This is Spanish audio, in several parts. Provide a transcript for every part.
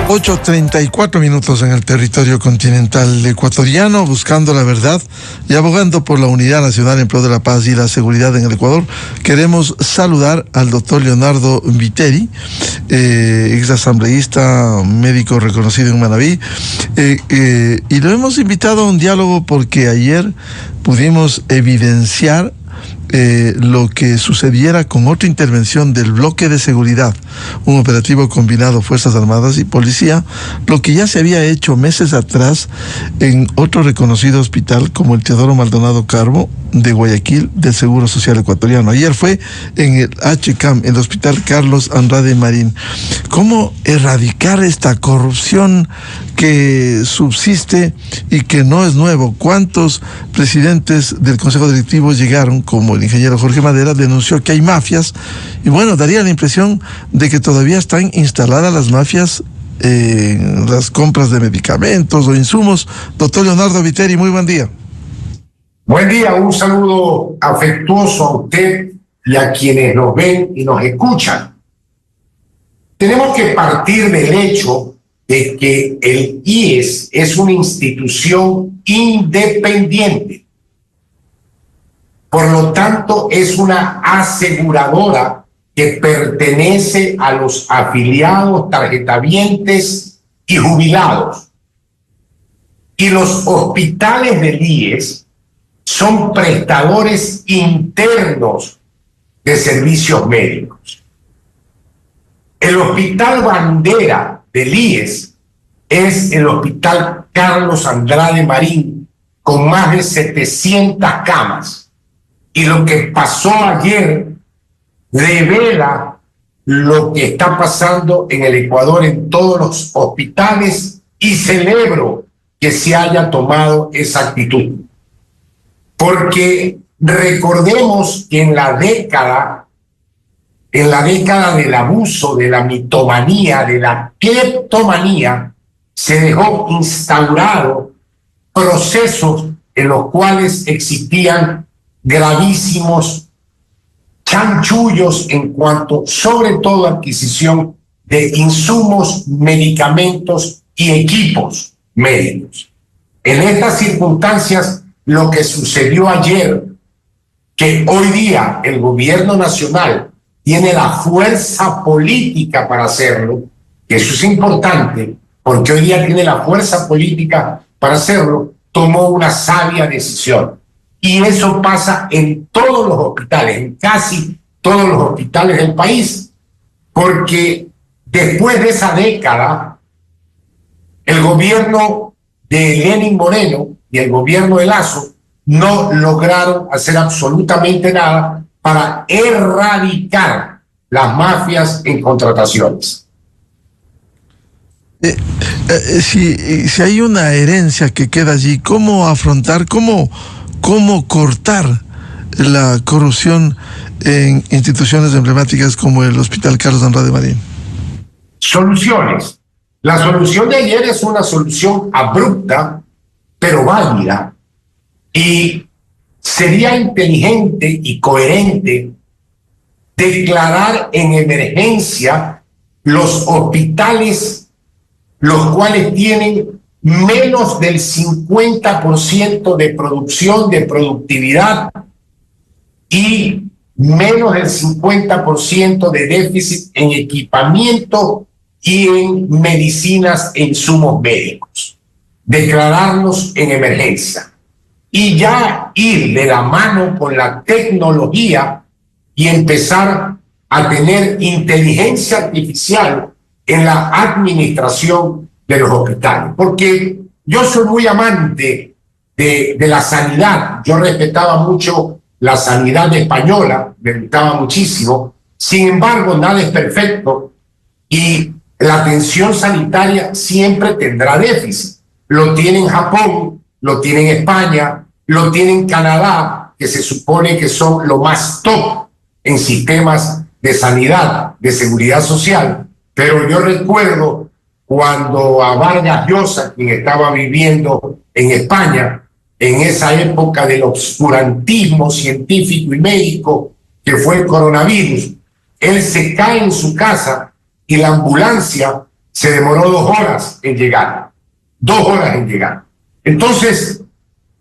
8:34 en el territorio continental ecuatoriano, buscando la verdad y abogando por la unidad nacional en pro de la paz y la seguridad en el Ecuador. Queremos saludar al doctor Leonardo Viteri, ex asambleísta, médico reconocido en Manabí, y lo hemos invitado a un diálogo porque ayer pudimos evidenciar lo que sucediera con otra intervención del bloque de seguridad, un operativo combinado Fuerzas Armadas y Policía, lo que ya se había hecho meses atrás en otro reconocido hospital como el Teodoro Maldonado Carbo de Guayaquil del Seguro Social Ecuatoriano. Ayer fue en el HCAM, el Hospital Carlos Andrade Marín. ¿Cómo erradicar esta corrupción que subsiste y que no es nuevo? ¿Cuántos presidentes del Consejo Directivo llegaron, como el ingeniero Jorge Madera, denunció que hay mafias? Y bueno, daría la impresión de que todavía están instaladas las mafias en las compras de medicamentos o insumos. Doctor Leonardo Viteri, muy buen día. Buen día, un saludo afectuoso a usted y a quienes nos ven y nos escuchan. Tenemos que partir del hecho de que el IES es una institución independiente. Por lo tanto, es una aseguradora que pertenece a los afiliados, tarjetavientes y jubilados. Y los hospitales del IES son prestadores internos de servicios médicos. El hospital bandera del IES es el Hospital Carlos Andrade Marín, con más de 700 camas. Y lo que pasó ayer revela lo que está pasando en el Ecuador en todos los hospitales, y celebro que se haya tomado esa actitud. Porque recordemos que en la década del abuso, de la mitomanía, de la cleptomanía, se dejó instaurado procesos en los cuales existían gravísimos chanchullos en cuanto, sobre todo, a adquisición de insumos, medicamentos y equipos médicos. En estas circunstancias, lo que sucedió ayer, que hoy día el gobierno nacional tiene la fuerza política para hacerlo, que eso es importante, porque hoy día tiene la fuerza política para hacerlo, tomó una sabia decisión. Y eso pasa en todos los hospitales, en casi todos los hospitales del país, porque después de esa década, el gobierno de Lenín Moreno y el gobierno de Lazo no lograron hacer absolutamente nada para erradicar las mafias en contrataciones. Si hay una herencia que queda allí, ¿cómo afrontar, cómo cortar la corrupción en instituciones emblemáticas como el Hospital Carlos Andrade Marín? Soluciones. La solución de ayer es una solución abrupta, pero válida, y sería inteligente y coherente declarar en emergencia los hospitales los cuales tienen menos del 50% de producción, de productividad, y menos del 50% de déficit en equipamiento y en medicinas e insumos médicos. Declararlos en emergencia y ya ir de la mano con la tecnología y empezar a tener inteligencia artificial en la administración de los hospitales. Porque yo soy muy amante de la sanidad. Yo respetaba mucho la sanidad española, me gustaba muchísimo. Sin embargo, nada es perfecto y la atención sanitaria siempre tendrá déficit. Lo tiene en Japón, lo tiene en España, lo tiene en Canadá, que se supone que son lo más top en sistemas de sanidad, de seguridad social. Pero yo recuerdo cuando a Vargas Llosa, quien estaba viviendo en España, en esa época del obscurantismo científico y médico que fue el coronavirus, él se cae en su casa y la ambulancia se demoró 2 horas en llegar. 2 horas en llegar. Entonces,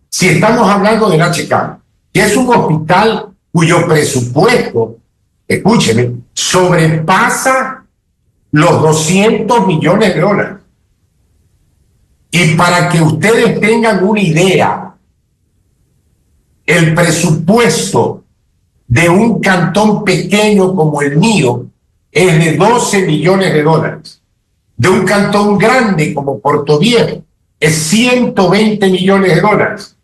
si estamos hablando del HCAM, que es un hospital cuyo presupuesto, escúcheme, sobrepasa los $200 millones. Y para que ustedes tengan una idea, el presupuesto de un cantón pequeño como el mío es de $12 millones. De un cantón grande como Portoviejo es $120 millones.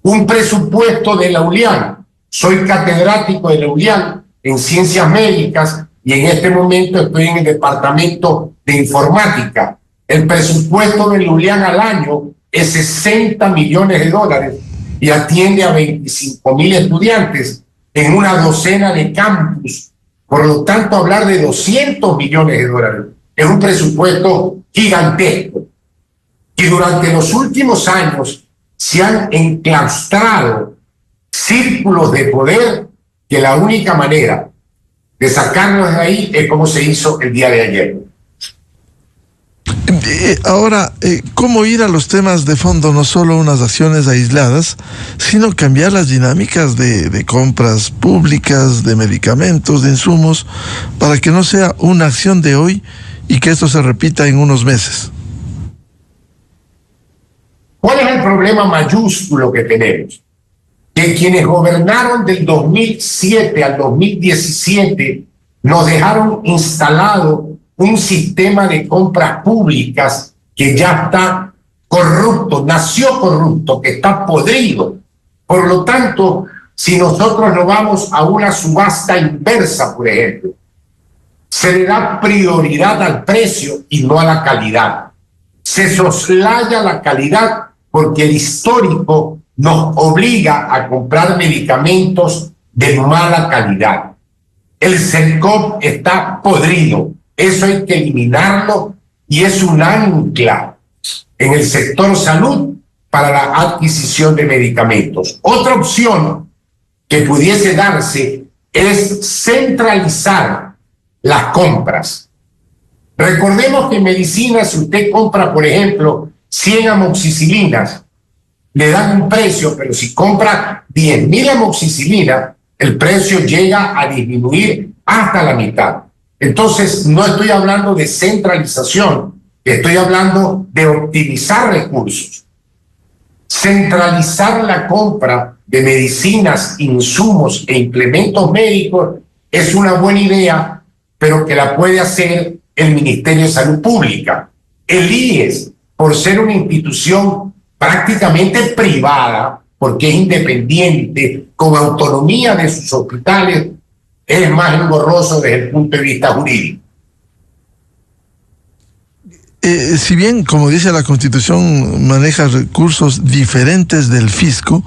Un presupuesto de la ULIAN, soy catedrático de la ULIAN en Ciencias Médicas y en este momento estoy en el departamento de Informática. El presupuesto de la ULIAN al año es $60 millones y atiende a 25,000 estudiantes en una docena de campus. Por lo tanto, hablar de $200 millones es un presupuesto gigantesco. Y durante los últimos años se han enclaustrado círculos de poder que la única manera de sacarnos de ahí es como se hizo el día de ayer. Ahora, ¿cómo ir a los temas de fondo? No solo unas acciones aisladas, sino cambiar las dinámicas de compras públicas, de medicamentos, de insumos, para que no sea una acción de hoy y que esto se repita en unos meses. ¿Cuál es el problema mayúsculo que tenemos? Que quienes gobernaron del 2007 al 2017 nos dejaron instalado un sistema de compras públicas que ya está corrupto, nació corrupto, que está podrido. Por lo tanto, si nosotros nos vamos a una subasta inversa, por ejemplo, se le da prioridad al precio y no a la calidad. Se soslaya la calidad porque el histórico nos obliga a comprar medicamentos de mala calidad. El CERCOP está podrido. Eso hay que eliminarlo y es un ancla en el sector salud para la adquisición de medicamentos. Otra opción que pudiese darse es centralizar las compras. Recordemos que en medicina, si usted compra, por ejemplo, 100 amoxicilinas, le dan un precio, pero si compra 10.000 amoxicilinas, el precio llega a disminuir hasta la mitad. Entonces, no estoy hablando de centralización, estoy hablando de optimizar recursos. Centralizar la compra de medicinas, insumos e implementos médicos es una buena idea, pero que la puede hacer el Ministerio de Salud Pública. El IES, por ser una institución prácticamente privada, porque es independiente, con autonomía de sus hospitales, es más engorroso desde el punto de vista jurídico. Si bien, como dice la Constitución, maneja recursos diferentes del fisco,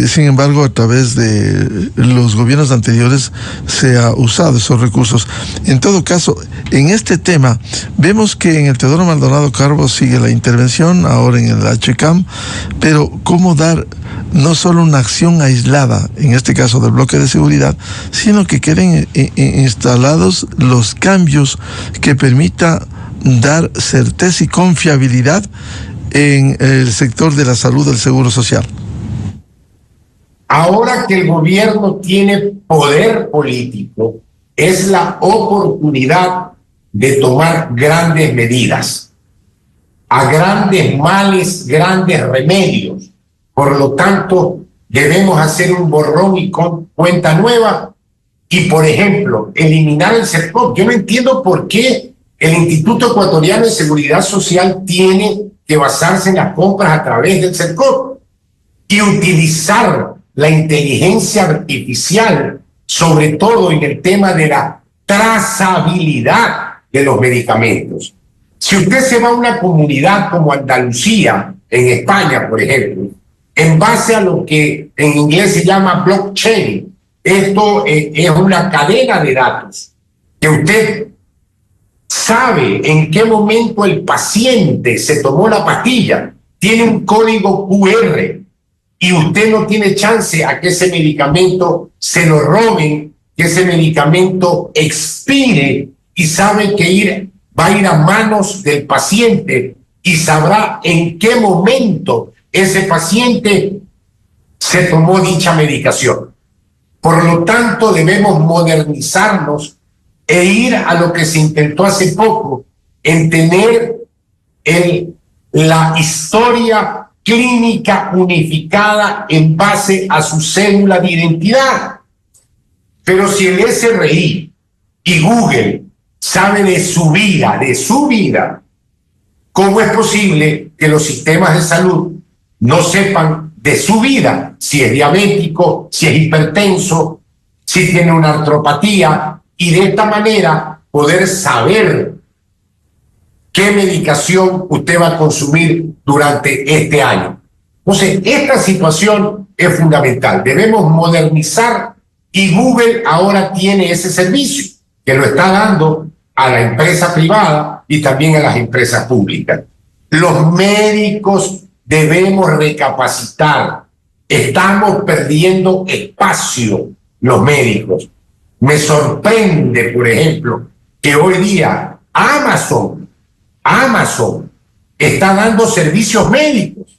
sin embargo, a través de los gobiernos anteriores se ha usado esos recursos. En todo caso, en este tema, vemos que en el Teodoro Maldonado Carbo sigue la intervención, ahora en el HCAM, pero ¿cómo dar no solo una acción aislada, en este caso del bloque de seguridad, sino que queden instalados los cambios que permita dar certeza y confiabilidad en el sector de la salud del Seguro Social? Ahora que el gobierno tiene poder político, es la oportunidad de tomar grandes medidas. A grandes males, grandes remedios. Por lo tanto, debemos hacer un borrón y cuenta nueva y, por ejemplo, eliminar el CERCOP. Yo no entiendo por qué el Instituto Ecuatoriano de Seguridad Social tiene que basarse en las compras a través del CERCOP y utilizar la inteligencia artificial, sobre todo en el tema de la trazabilidad de los medicamentos. Si usted se va a una comunidad como Andalucía, en España, por ejemplo, en base a lo que en inglés se llama blockchain, esto es una cadena de datos que usted sabe en qué momento el paciente se tomó la pastilla, tiene un código QR y usted no tiene chance a que ese medicamento se lo roben, que ese medicamento expire y sabe que ir va a ir a manos del paciente y sabrá en qué momento ese paciente se tomó dicha medicación. Por lo tanto, debemos modernizarnos e ir a lo que se intentó hace poco, en tener la historia clínica unificada en base a su cédula de identidad. Pero si el SRI y Google sabe de su vida, ¿cómo es posible que los sistemas de salud no sepan de su vida? Si es diabético, si es hipertenso, si tiene una artropatía, y de esta manera poder saber qué medicación usted va a consumir durante este año. Entonces, esta situación es fundamental. Debemos modernizar, y Google ahora tiene ese servicio que lo está dando a la empresa privada y también a las empresas públicas. Los médicos debemos recapacitar. Estamos perdiendo espacio los médicos. Me sorprende, por ejemplo, que hoy día Amazon está dando servicios médicos.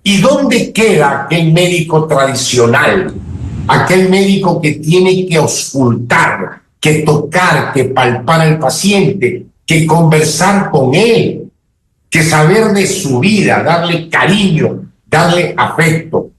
¿Y dónde queda aquel médico tradicional? Aquel médico que tiene que auscultar, que tocar, que palpar al paciente, que conversar con él, que saber de su vida, darle cariño, darle afecto.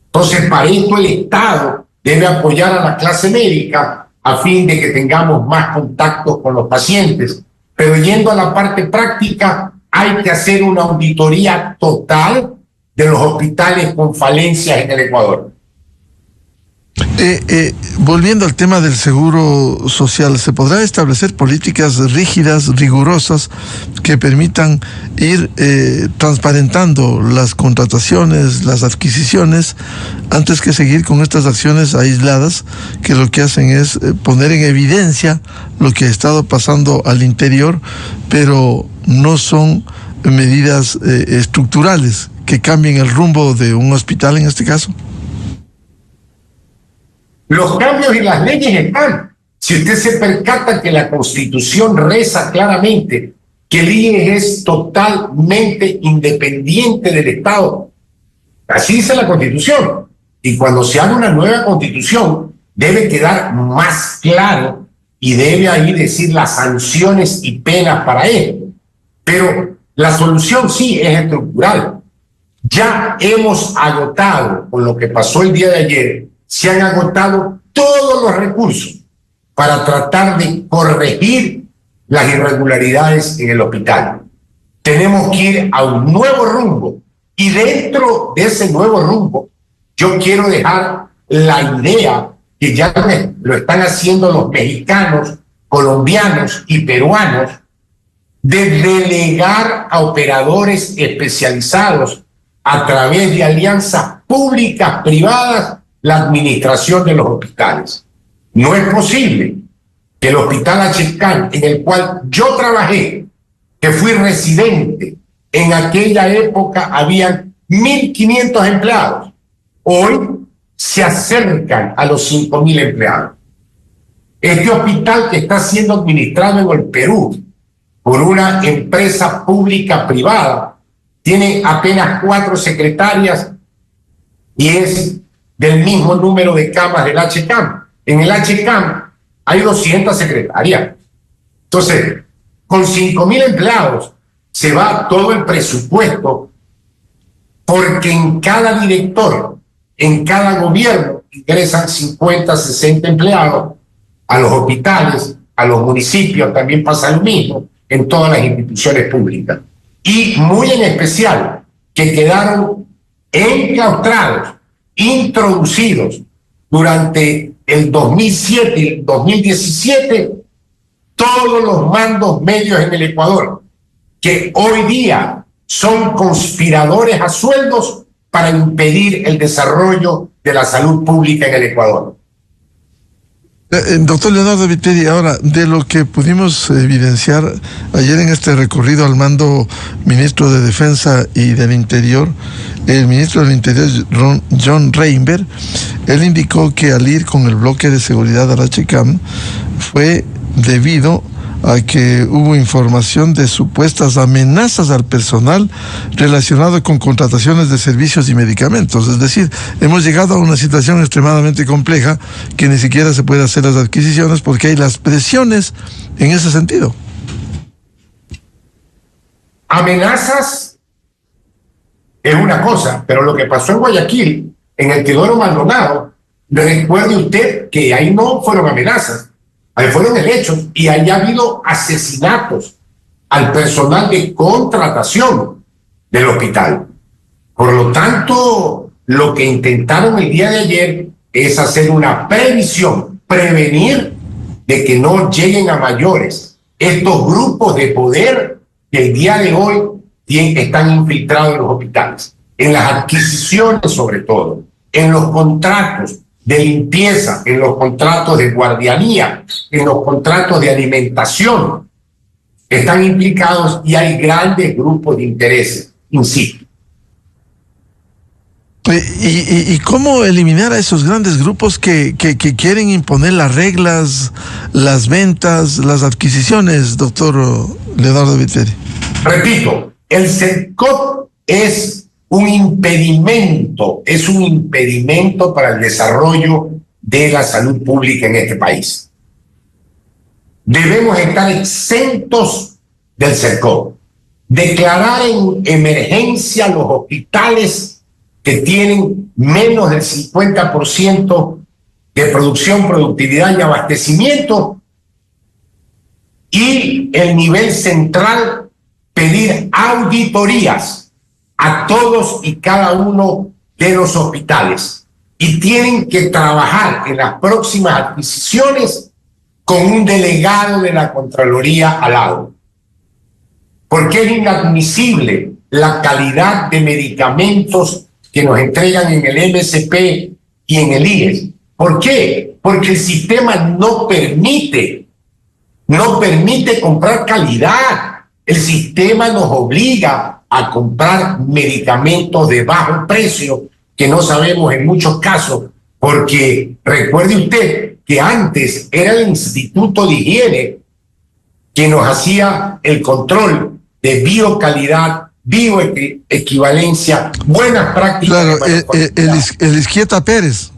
Entonces, para esto el Estado debe apoyar a la clase médica a fin de que tengamos más contactos con los pacientes. Pero yendo a la parte práctica, hay que hacer una auditoría total de los hospitales con falencias en el Ecuador. Volviendo al tema del seguro social, ¿se podrá establecer políticas rígidas, rigurosas, que permitan ir transparentando las contrataciones, las adquisiciones, antes que seguir con estas acciones aisladas que lo que hacen es poner en evidencia lo que ha estado pasando al interior, pero no son medidas estructurales que cambien el rumbo de un hospital en este caso? Los cambios y las leyes están. Si usted se percata que la Constitución reza claramente que el IES es totalmente independiente del Estado. Así dice la Constitución. Y cuando se haga una nueva Constitución, debe quedar más claro y debe ahí decir las sanciones y penas para él. Pero la solución sí es estructural. Ya hemos agotado, con lo que pasó el día de ayer, se han agotado todos los recursos para tratar de corregir las irregularidades en el hospital. Tenemos que ir a un nuevo rumbo, y dentro de ese nuevo rumbo yo quiero dejar la idea que ya lo están haciendo los mexicanos, colombianos y peruanos, de delegar a operadores especializados a través de alianzas públicas, privadas, la administración de los hospitales. No es posible que el Hospital H-CAM, en el cual yo trabajé, que fui residente, en aquella época habían 1.500 empleados. Hoy se acercan a los 5.000 empleados. Este hospital, que está siendo administrado en el Perú por una empresa pública privada, tiene apenas 4 secretarias y es del mismo número de camas del H-CAM. En el H-CAM hay 200 secretarias. Entonces, con 5.000 empleados se va todo el presupuesto, porque en cada director, en cada gobierno, ingresan 50, 60 empleados a los hospitales, a los municipios, también pasa lo mismo en todas las instituciones públicas. Y muy en especial, que quedaron enclaustrados, introducidos durante el 2007 y el 2017, todos los mandos medios en el Ecuador, que hoy día son conspiradores a sueldos para impedir el desarrollo de la salud pública en el Ecuador. Doctor Leonardo Viteri, ahora, de lo que pudimos evidenciar ayer en este recorrido al mando ministro de Defensa y del Interior, el ministro del Interior, John Reinberg, él indicó que al ir con el bloque de seguridad al H-CAM fue debido a que hubo información de supuestas amenazas al personal relacionado con contrataciones de servicios y medicamentos. Es decir, hemos llegado a una situación extremadamente compleja que ni siquiera se puede hacer las adquisiciones porque hay las presiones en ese sentido. Amenazas es una cosa, pero lo que pasó en Guayaquil, en el Teodoro Maldonado, recuerde usted que ahí no fueron amenazas, ahí fueron hechos, y ahí ha habido asesinatos al personal de contratación del hospital. Por lo tanto, lo que intentaron el día de ayer es hacer una previsión, prevenir de que no lleguen a mayores estos grupos de poder que el día de hoy están infiltrados en los hospitales, en las adquisiciones sobre todo, en los contratos de limpieza, en los contratos de guardianía, en los contratos de alimentación. Están implicados y hay grandes grupos de intereses, insisto. ¿Y cómo eliminar a esos grandes grupos que quieren imponer las reglas, las ventas, las adquisiciones, doctor Leonardo Viteri? Repito, el CERCOP es un impedimento para el desarrollo de la salud pública en este país. Debemos estar exentos del CERCOP, declarar en emergencia los hospitales que tienen menos del 50% de producción, productividad y abastecimiento, y el nivel central pedir auditorías a todos y cada uno de los hospitales, y tienen que trabajar en las próximas adquisiciones con un delegado de la Contraloría al lado, porque es inadmisible la calidad de medicamentos que nos entregan en el MSP y en el IES. ¿Por qué? Porque el sistema no permite comprar calidad. El sistema nos obliga a comprar medicamentos de bajo precio, que no sabemos en muchos casos, porque recuerde usted que antes era el Instituto de Higiene que nos hacía el control de biocalidad, bioequivalencia, buenas prácticas. Claro, el Izquieta Pérez.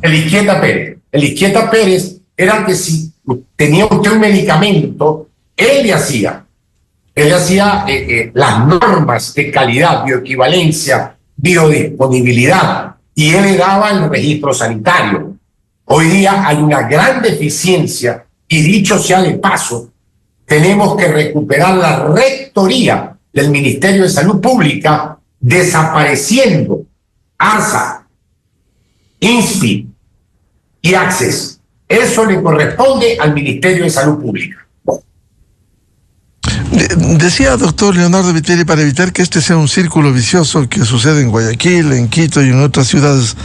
El Izquieta Pérez era que si tenía usted un medicamento, él le hacía las normas de calidad, bioequivalencia, biodisponibilidad, y él le daba el registro sanitario. Hoy día hay una gran deficiencia, y dicho sea de paso, tenemos que recuperar la rectoría del Ministerio de Salud Pública, desapareciendo ASA, INSPI y ACCES. Eso le corresponde al Ministerio de Salud Pública. Decía doctor Leonardo Viteri, para evitar que este sea un círculo vicioso que sucede en Guayaquil, en Quito y en otras ciudades,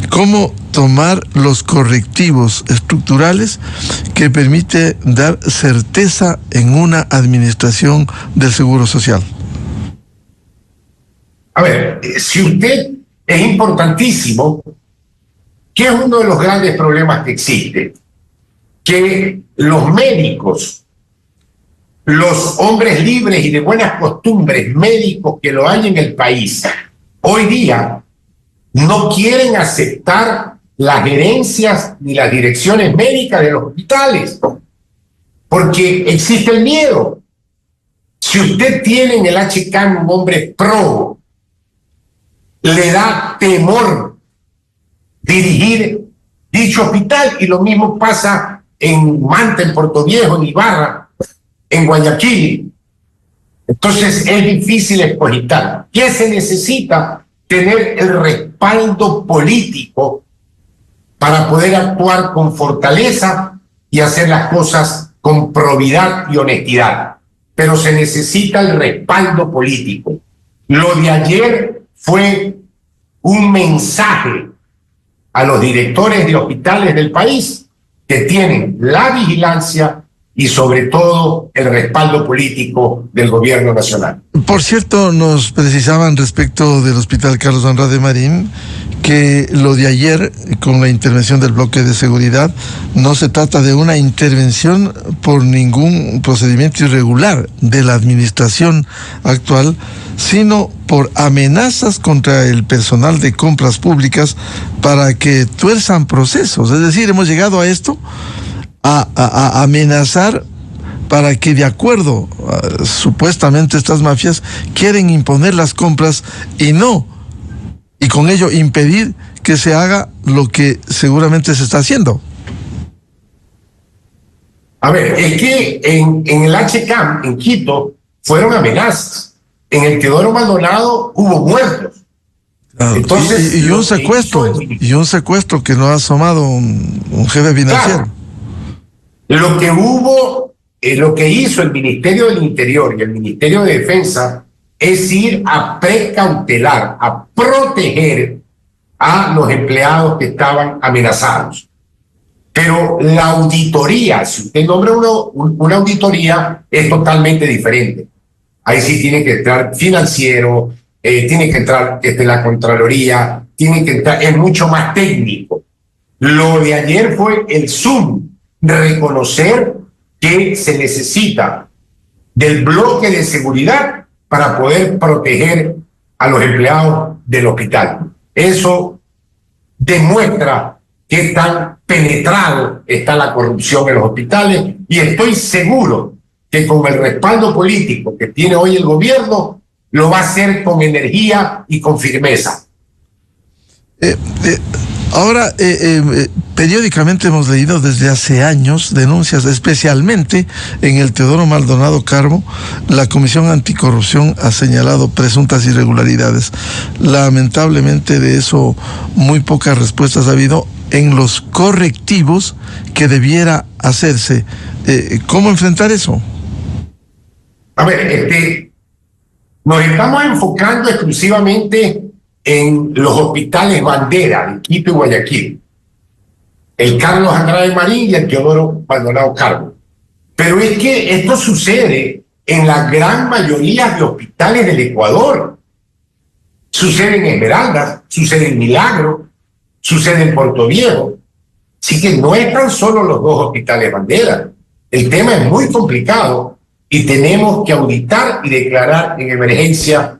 ¿cómo tomar los correctivos estructurales que permite dar certeza en una administración del Seguro Social? A ver, si usted es importantísimo, que es uno de los grandes problemas que existe, que los médicos, los hombres libres y de buenas costumbres, médicos que lo hay en el país, hoy día no quieren aceptar las gerencias ni las direcciones médicas de los hospitales, porque existe el miedo. Si usted tiene en el HK un hombre pro, le da temor dirigir dicho hospital, y lo mismo pasa en Manta, en Puerto Viejo, en Ibarra, en Guayaquil. Entonces es difícil expositar. ¿Qué se necesita? Tener el respaldo político para poder actuar con fortaleza y hacer las cosas con probidad y honestidad. Pero se necesita el respaldo político. Lo de ayer fue un mensaje a los directores de hospitales del país que tienen la vigilancia y sobre todo el respaldo político del gobierno nacional. Por cierto, nos precisaban respecto del Hospital Carlos Andrade Marín que lo de ayer con la intervención del bloque de seguridad no se trata de una intervención por ningún procedimiento irregular de la administración actual, sino por amenazas contra el personal de compras públicas para que tuerzan procesos. Es decir, hemos llegado a esto, a amenazar para que, de acuerdo supuestamente estas mafias quieren imponer las compras y con ello impedir que se haga lo que seguramente se está haciendo. A ver, es que en el HCAM, en Quito, fueron amenazas. En el Teodoro Maldonado hubo muertos. Claro. Entonces, y un secuestro que no ha asomado un jefe financiero. Claro. Lo que hubo, lo que hizo el Ministerio del Interior y el Ministerio de Defensa es ir a precautelar, a proteger a los empleados que estaban amenazados. Pero la auditoría, si usted nombra una auditoría, es totalmente diferente. Ahí sí tiene que entrar financiero, tiene que entrar la Contraloría, tiene que entrar, es mucho más técnico. Lo de ayer fue el Zoom, reconocer que se necesita del bloque de seguridad para poder proteger a los empleados del hospital. Eso demuestra qué tan penetrado está la corrupción en los hospitales, y estoy seguro que con el respaldo político que tiene hoy el gobierno, lo va a hacer con energía y con firmeza. Ahora, periódicamente hemos leído desde hace años denuncias, especialmente en el Teodoro Maldonado Carbo. La Comisión Anticorrupción ha señalado presuntas irregularidades. Lamentablemente de eso muy pocas respuestas ha habido en los correctivos que debiera hacerse. ¿Cómo enfrentar eso? A ver, nos estamos enfocando exclusivamente en los hospitales bandera de Quito y Guayaquil, el Carlos Andrade Marín y el Teodoro Maldonado Carbo. Pero es que esto sucede en la gran mayoría de hospitales del Ecuador. Sucede en Esmeraldas, sucede en Milagro, sucede en Puerto Viejo. Así que no están solo los dos hospitales bandera. El tema es muy complicado y tenemos que auditar y declarar en emergencia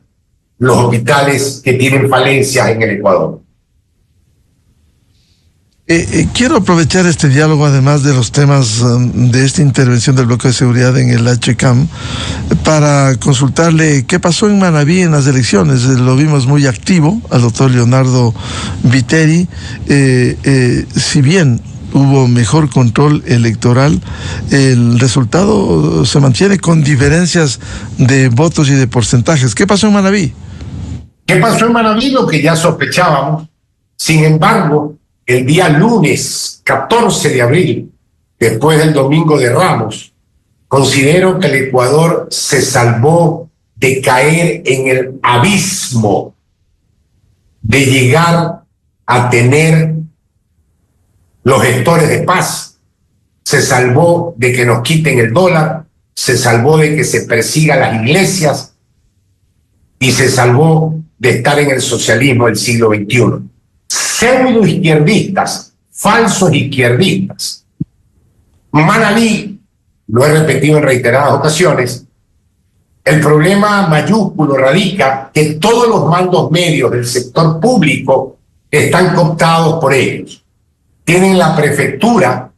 los hospitales que tienen falencias en el Ecuador. Quiero aprovechar este diálogo, además de los temas de esta intervención del bloque de seguridad en el HCAM, para consultarle qué pasó en Manabí en las elecciones. Lo vimos muy activo al doctor Leonardo Viteri. Si bien hubo mejor control electoral, el resultado se mantiene con diferencias de votos y de porcentajes. ¿Qué pasó en Manabí? ¿Qué pasó en Manabí? Lo que ya sospechábamos. Sin embargo, el día lunes 14 de abril, después del Domingo de Ramos, considero que el Ecuador se salvó de caer en el abismo de llegar a tener los gestores de paz. Se salvó de que nos quiten el dólar, se salvó de que se persiga las iglesias y se salvó de estar en el socialismo del siglo XXI. Pseudo izquierdistas, falsos izquierdistas. Manabí, lo he repetido en reiteradas ocasiones, el problema mayúsculo radica que todos los mandos medios del sector público están cooptados por ellos. Tienen la prefectura,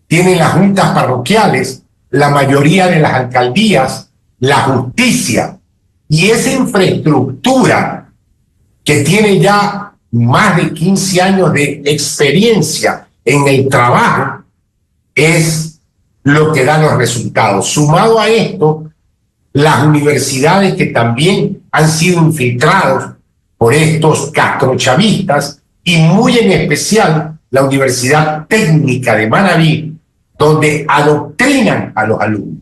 tienen las juntas parroquiales, la mayoría de las alcaldías, la justicia, y esa infraestructura que tiene ya más de 15 años de experiencia en el trabajo es lo que da los resultados. Sumado a esto, las universidades que también han sido infiltrados por estos castrochavistas, y muy en especial la Universidad Técnica de Manabí, donde adoctrinan a los alumnos.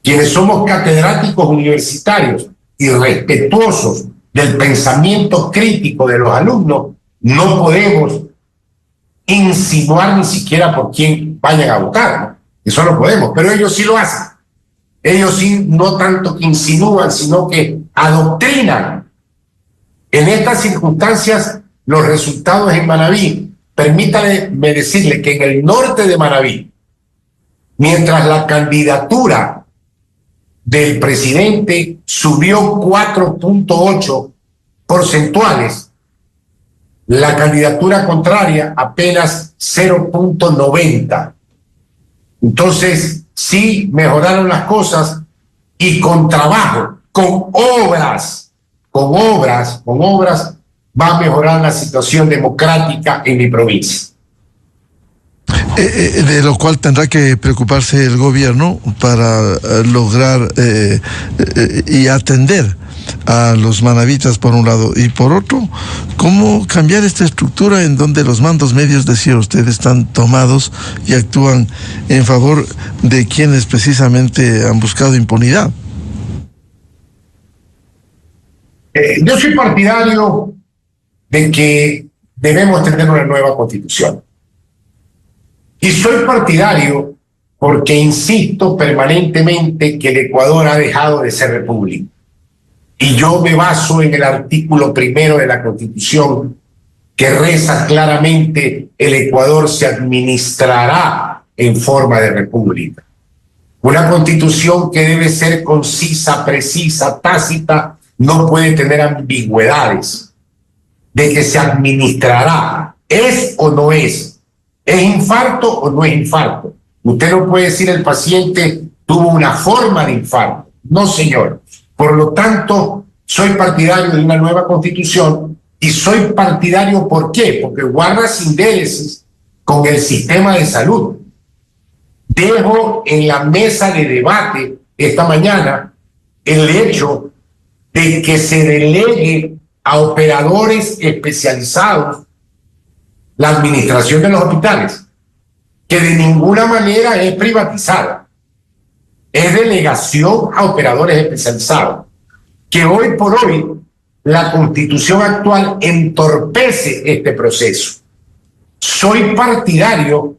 Quienes somos catedráticos universitarios y respetuosos del pensamiento crítico de los alumnos, no podemos insinuar ni siquiera por quién vayan a votar, ¿no? Eso no podemos, pero ellos sí lo hacen. Ellos sí, no tanto que insinúan, sino que adoctrinan. En estas circunstancias, los resultados en Manabí, permítame decirle que en el norte de Manabí, mientras la candidatura del presidente subió 4.8 porcentuales, la candidatura contraria apenas 0.90. Entonces, sí mejoraron las cosas y con trabajo, con obras, va a mejorar la situación democrática en mi provincia. De lo cual tendrá que preocuparse el gobierno para lograr y atender a los manavitas por un lado, y por otro, cómo cambiar esta estructura en donde los mandos medios, decía usted, están tomados y actúan en favor de quienes precisamente han buscado impunidad. Yo soy partidario de que debemos tener una nueva constitución. Y soy partidario porque insisto permanentemente que el Ecuador ha dejado de ser república. Y yo me baso en el artículo 1 de la Constitución, que reza claramente: el Ecuador se administrará en forma de república. Una constitución que debe ser concisa, precisa, tácita, no puede tener ambigüedades de que se administrará. ¿Es o no es? ¿Es infarto o no es infarto? Usted no puede decir el paciente tuvo una forma de infarto. No, señor. Por lo tanto, soy partidario de una nueva constitución, y soy partidario, ¿por qué? Porque guarda intereses con el sistema de salud. Dejo en la mesa de debate esta mañana el hecho de que se delegue a operadores especializados la administración de los hospitales, que de ninguna manera es privatizada, es delegación a operadores especializados, que hoy por hoy la constitución actual entorpece este proceso. Soy partidario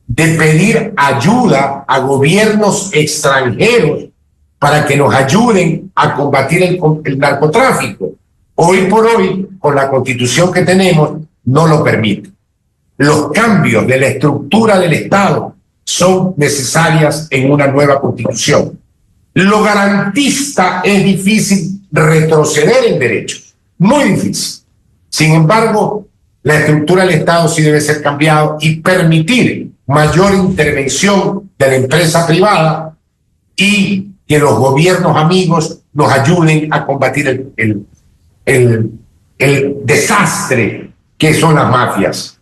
de pedir ayuda a gobiernos extranjeros para que nos ayuden a combatir el narcotráfico. Hoy por hoy, con la constitución que tenemos, no lo permite. Los cambios de la estructura del Estado son necesarias en una nueva constitución. Lo garantista es difícil retroceder en derechos, muy difícil. Sin embargo, la estructura del Estado sí debe ser cambiada y permitir mayor intervención de la empresa privada, y que los gobiernos amigos nos ayuden a combatir el desastre que son las mafias.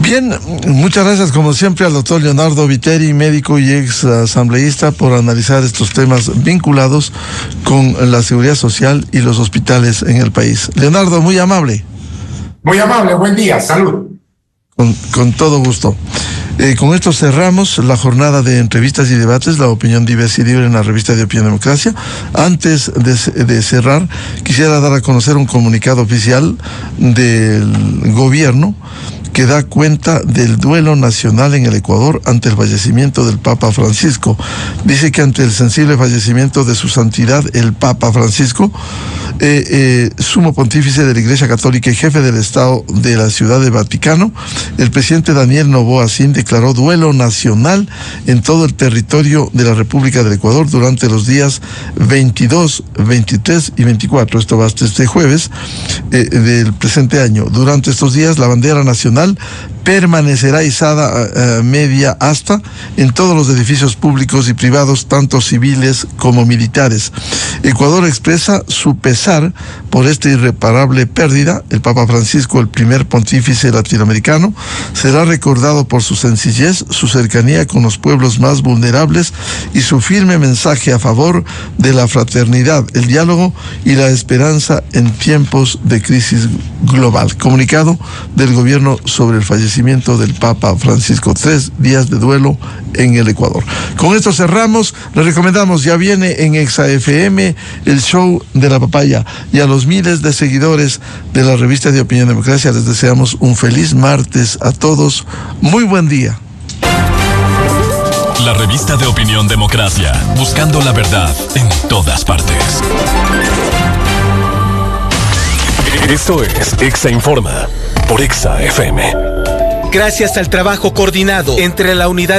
Bien, muchas gracias como siempre al doctor Leonardo Viteri, médico y ex asambleísta, por analizar estos temas vinculados con la seguridad social y los hospitales en el país. Leonardo, muy amable. Muy amable, buen día, salud. Con todo gusto. Con esto cerramos la jornada de entrevistas y debates, la opinión diversa y libre en la revista de Opinión Democracia. Antes de cerrar, quisiera dar a conocer un comunicado oficial del gobierno que da cuenta del duelo nacional en el Ecuador ante el fallecimiento del Papa Francisco. Dice que ante el sensible fallecimiento de su santidad el Papa Francisco, sumo pontífice de la Iglesia Católica y jefe del Estado de la Ciudad de Vaticano, el presidente Daniel Noboa Sin declaró duelo nacional en todo el territorio de la República del Ecuador durante los días 22, 23 y 24. Esto va hasta este jueves del presente año. Durante estos días, la bandera nacional permanecerá izada media asta en todos los edificios públicos y privados, tanto civiles como militares. Ecuador expresa su pesar por esta irreparable pérdida. El Papa Francisco, el primer pontífice latinoamericano, será recordado por su sencillez, su cercanía con los pueblos más vulnerables y su firme mensaje a favor de la fraternidad, el diálogo y la esperanza en tiempos de crisis global. Comunicado del gobierno sobre el fallecimiento del Papa Francisco. 3 días de duelo en el Ecuador. Con esto cerramos. Les recomendamos, ya viene en Exa FM el show de la papaya, y a los miles de seguidores de la revista de Opinión Democracia les deseamos un feliz martes a todos. Muy buen día. La revista de Opinión Democracia, buscando la verdad en todas partes. Esto es Exa Informa por Exa FM. Gracias al trabajo coordinado entre la unidad